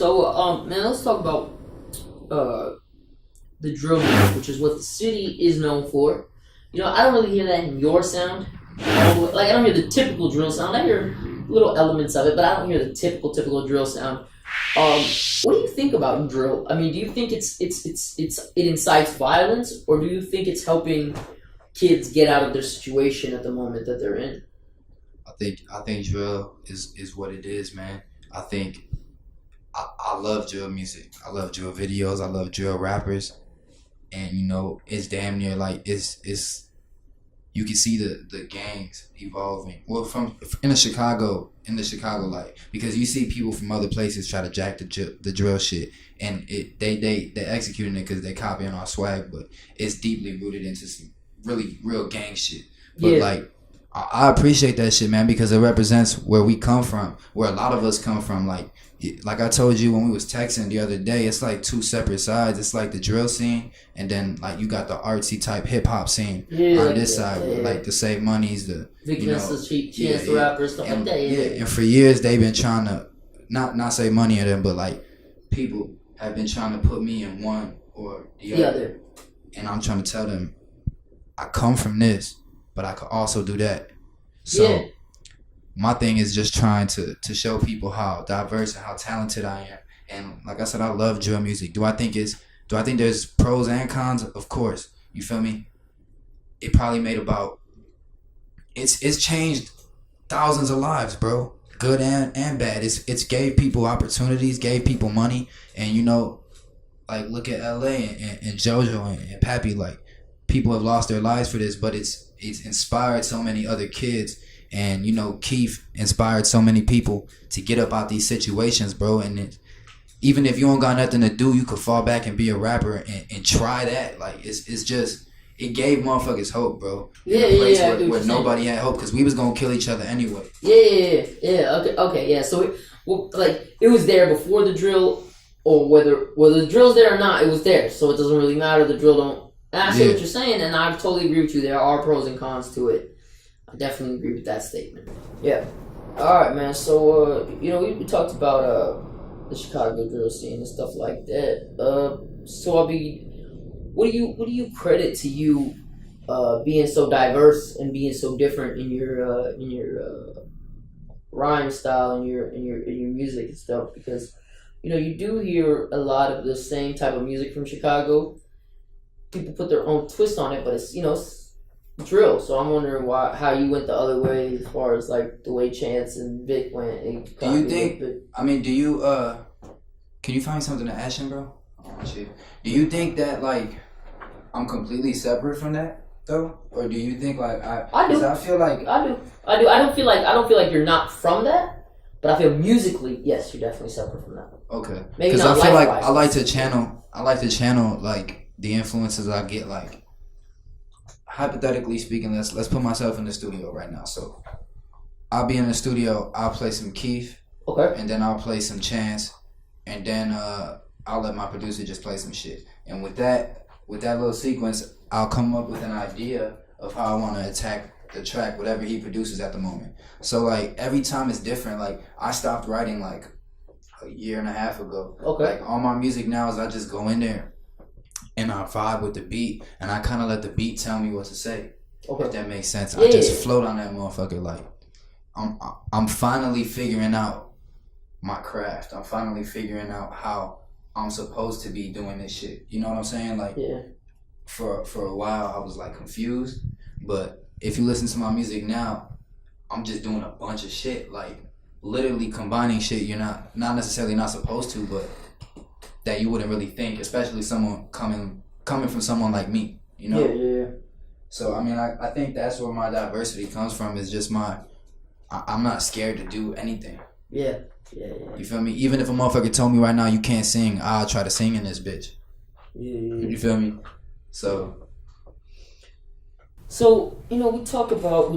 So, man, let's talk about the drill music, which is what the city is known for. I don't really hear that in your sound. Like, I don't hear the typical drill sound. I hear little elements of it, but I don't hear the typical drill sound. What do you think about drill? I mean, do you think it incites violence, or do you think it's helping kids get out of their situation at the moment that they're in? I think drill is what it is, man. I think I love drill music. I love drill videos. I love drill rappers, and it's damn near like it's you can see the gangs evolving. Well, from in the Chicago light, because you see people from other places try to jack the drill shit, and they executing it because they copying our swag, but it's deeply rooted into some really real gang shit. But like, I appreciate that shit, man, because it represents where we come from, where a lot of us come from. Like I told you when we was texting the other day, it's like two separate sides. It's like the drill scene, and then like you got the artsy type hip hop scene on this side, with like the Save Monies, the Chance the rappers, stuff like that. And for years they've been trying to not say money at them, but like people have been trying to put me in one or the other. And I'm trying to tell them, I come from this, but I could also do that. So my thing is just trying to show people how diverse and how talented I am. And like I said, I love drill music. Do I think there's pros and cons? Of course. You feel me? It probably made it's changed thousands of lives, bro. Good and bad. It's gave people opportunities, gave people money, and like look at LA and JoJo and Pappy, like people have lost their lives for this, but it's inspired so many other kids. And Keith inspired so many people to get up out these situations, bro. And even if you don't got nothing to do, you could fall back and be a rapper and try that. Like it's just, it gave motherfuckers hope, bro. In a place where nobody had hope, because we was gonna kill each other anyway. Okay. Yeah. So it was there before the drill, or whether the drill's there or not, it was there. So it doesn't really matter. The drill don't. And I see what you're saying, and I totally agree with you. There are pros and cons to it. I definitely agree with that statement. Yeah. All right, man. So, we talked about the Chicago drill scene and stuff like that. So, what do you credit to you being so diverse and being so different in your rhyme style and your music and stuff? Because you do hear a lot of the same type of music from Chicago. People put their own twist on it, but it's drill. So I'm wondering how you went the other way as far as like the way Chance and Vic went. Do you think? I mean, do you can you find something to ask him, bro? Oh, shit. Do you think that like I'm completely separate from that though, or do you think like I do? I feel like I do. I don't feel like you're not from that, but I feel musically, yes, you're definitely separate from that. Okay. Maybe not. Because I feel like I like to channel like the influences I get, like. Hypothetically speaking, let's put myself in the studio right now. So I'll be in the studio, I'll play some Keith, okay, and then I'll play some Chance, and then I'll let my producer just play some shit. And with that little sequence, I'll come up with an idea of how I want to attack the track, whatever he produces at the moment. So like every time it's different. Like I stopped writing like a year and a half ago. Okay. Like all my music now is I just go in there and I vibe with the beat, and I kind of let the beat tell me what to say. Okay. If that makes sense. I just float on that motherfucker. Like, I'm finally figuring out my craft. I'm finally figuring out how I'm supposed to be doing this shit. You know what I'm saying? Like, for a while, I was like confused. But if you listen to my music now, I'm just doing a bunch of shit. Like, literally combining shit you're not necessarily not supposed to, but that you wouldn't really think, especially someone coming from someone like me, Yeah. So I mean, I think that's where my diversity comes from. Is just I'm not scared to do anything. Yeah. You feel me? Even if a motherfucker told me right now you can't sing, I'll try to sing in this bitch. Yeah. You feel me? So we talked about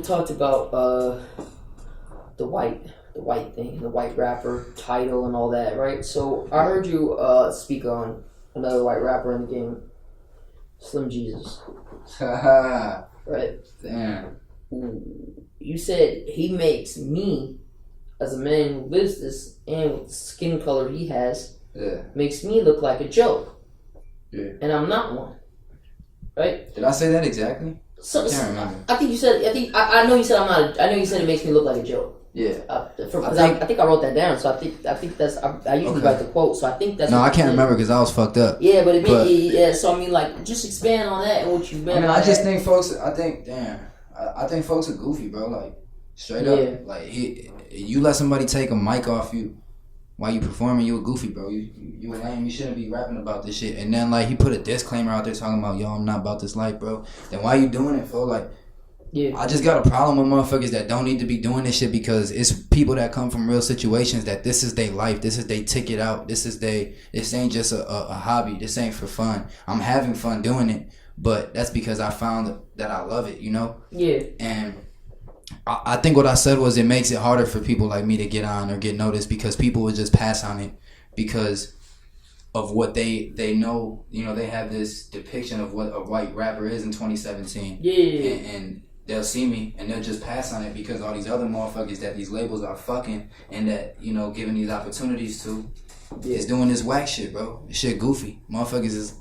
the white thing, the white rapper title and all that, right? So I heard you speak on another white rapper in the game, Slim Jesus. Right? Damn. You said he makes me as a man who lives this and with the skin color he has, Yeah. makes me look like a joke. Yeah. And I'm not one. Right? Did I say that exactly? So, I can't remember. I think you said. I know you said I'm not. I know you said it makes me look like a joke. Yeah. I think I wrote that down. So I think that's. I usually write the quote. So I think that's. No, I can't remember because I was fucked up. Yeah, but yeah. So I mean, like, just expand on that and what you meant. I mean, I just think folks. I think folks are goofy, bro. Like straight up. Like you let somebody take a mic off you while you performing, you a goofy, bro. You a lame. You shouldn't be rapping about this shit. And then like he put a disclaimer out there talking about, yo, I'm not about this life, bro. Then why you doing it, for? Like. Yeah. I just got a problem with motherfuckers that don't need to be doing this shit because it's people that come from real situations that this is their life. This is their ticket out. This ain't just a hobby. This ain't for fun. I'm having fun doing it, but that's because I found that I love it, you know? Yeah. And I think what I said was it makes it harder for people like me to get on or get noticed because people would just pass on it because of what they know. You know, they have this depiction of what a white rapper is in 2017. Yeah. And they'll see me and they'll just pass on it because all these other motherfuckers that these labels are fucking and that, you know, giving these opportunities to is doing this whack shit, bro. This shit goofy. Motherfuckers is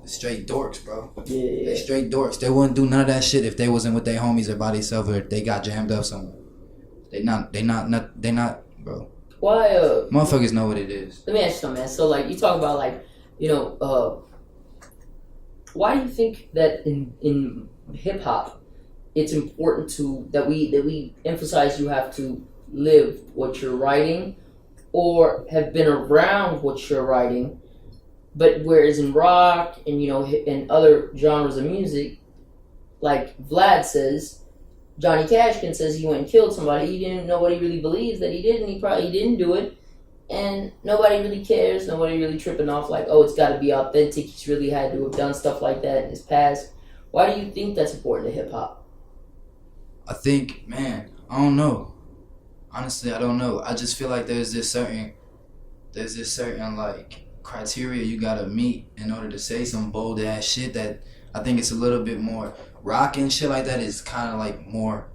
straight dorks, bro. Yeah. They straight dorks. They wouldn't do none of that shit if they wasn't with their homies or by themselves or if they got jammed up somewhere. They not, bro. Why, motherfuckers know what it is. Let me ask you something, man. So, like, you talk about, like, you know, why do you think that in hip-hop, it's important that we emphasize you have to live what you're writing or have been around what you're writing, but whereas in rock and, you know, in other genres of music, like Vlad says, Johnny Cashkin says he went and killed somebody. He didn't. Nobody really believes that he did, and he probably didn't do it. And nobody really cares. Nobody really tripping off like, oh, it's got to be authentic. He's really had to have done stuff like that in his past. Why do you think that's important to hip hop? I think, man, I don't know. Honestly, I don't know. I just feel like there's this certain like criteria you gotta meet in order to say some bold ass shit that I think it's a little bit more rock and shit like that is kind of like more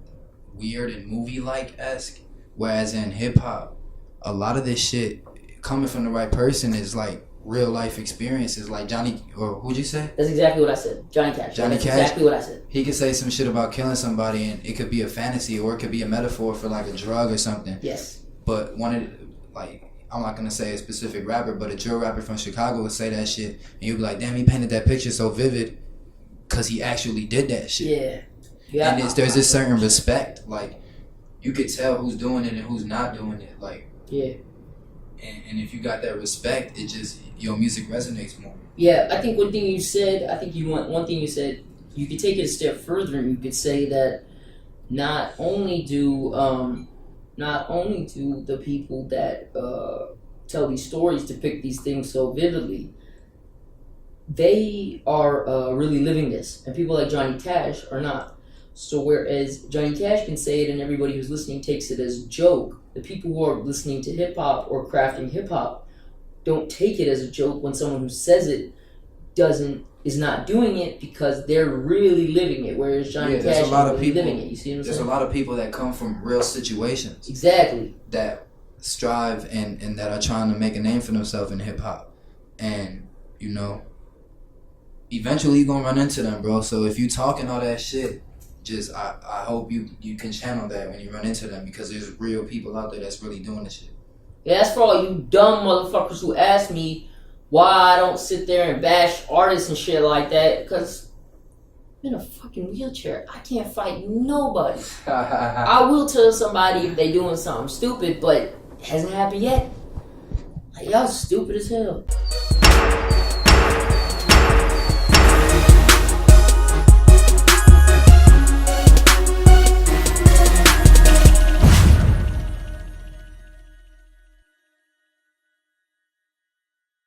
weird and movie like esque. Whereas in hip hop, a lot of this shit coming from the right person is like real life experiences, like Johnny, or who'd you say? That's exactly what I said. Johnny Cash. That's exactly what I said. He could say some shit about killing somebody and it could be a fantasy or it could be a metaphor for like a drug or something. Yes. But I'm not gonna say a specific rapper, but a drill rapper from Chicago would say that shit and you'd be like, damn, he painted that picture so vivid because he actually did that shit. Yeah. And there's this certain respect, like you could tell who's doing it and who's not doing it, like. Yeah. And if you got that respect, it just, your music resonates more. Yeah, I think one thing you said, you could take it a step further and you could say that not only do the people that tell these stories depict these things so vividly, they are really living this. And people like Johnny Cash are not. So whereas Johnny Cash can say it and everybody who's listening takes it as a joke, the people who are listening to hip-hop or crafting hip-hop don't take it as a joke when someone who says it is not doing it because they're really living it, whereas Johnny Cash is really living it. You see what I'm saying? There's a lot of people that come from real situations. Exactly. That strive and that are trying to make a name for themselves in hip-hop. And, you know, eventually you're going to run into them, bro. So if you talking all that shit, just I hope you can channel that when you run into them because there's real people out there that's really doing this shit. Yeah, that's for all you dumb motherfuckers who ask me why I don't sit there and bash artists and shit like that, because I'm in a fucking wheelchair. I can't fight nobody. I will tell somebody if they doing something stupid, but it hasn't happened yet. Like, y'all stupid as hell.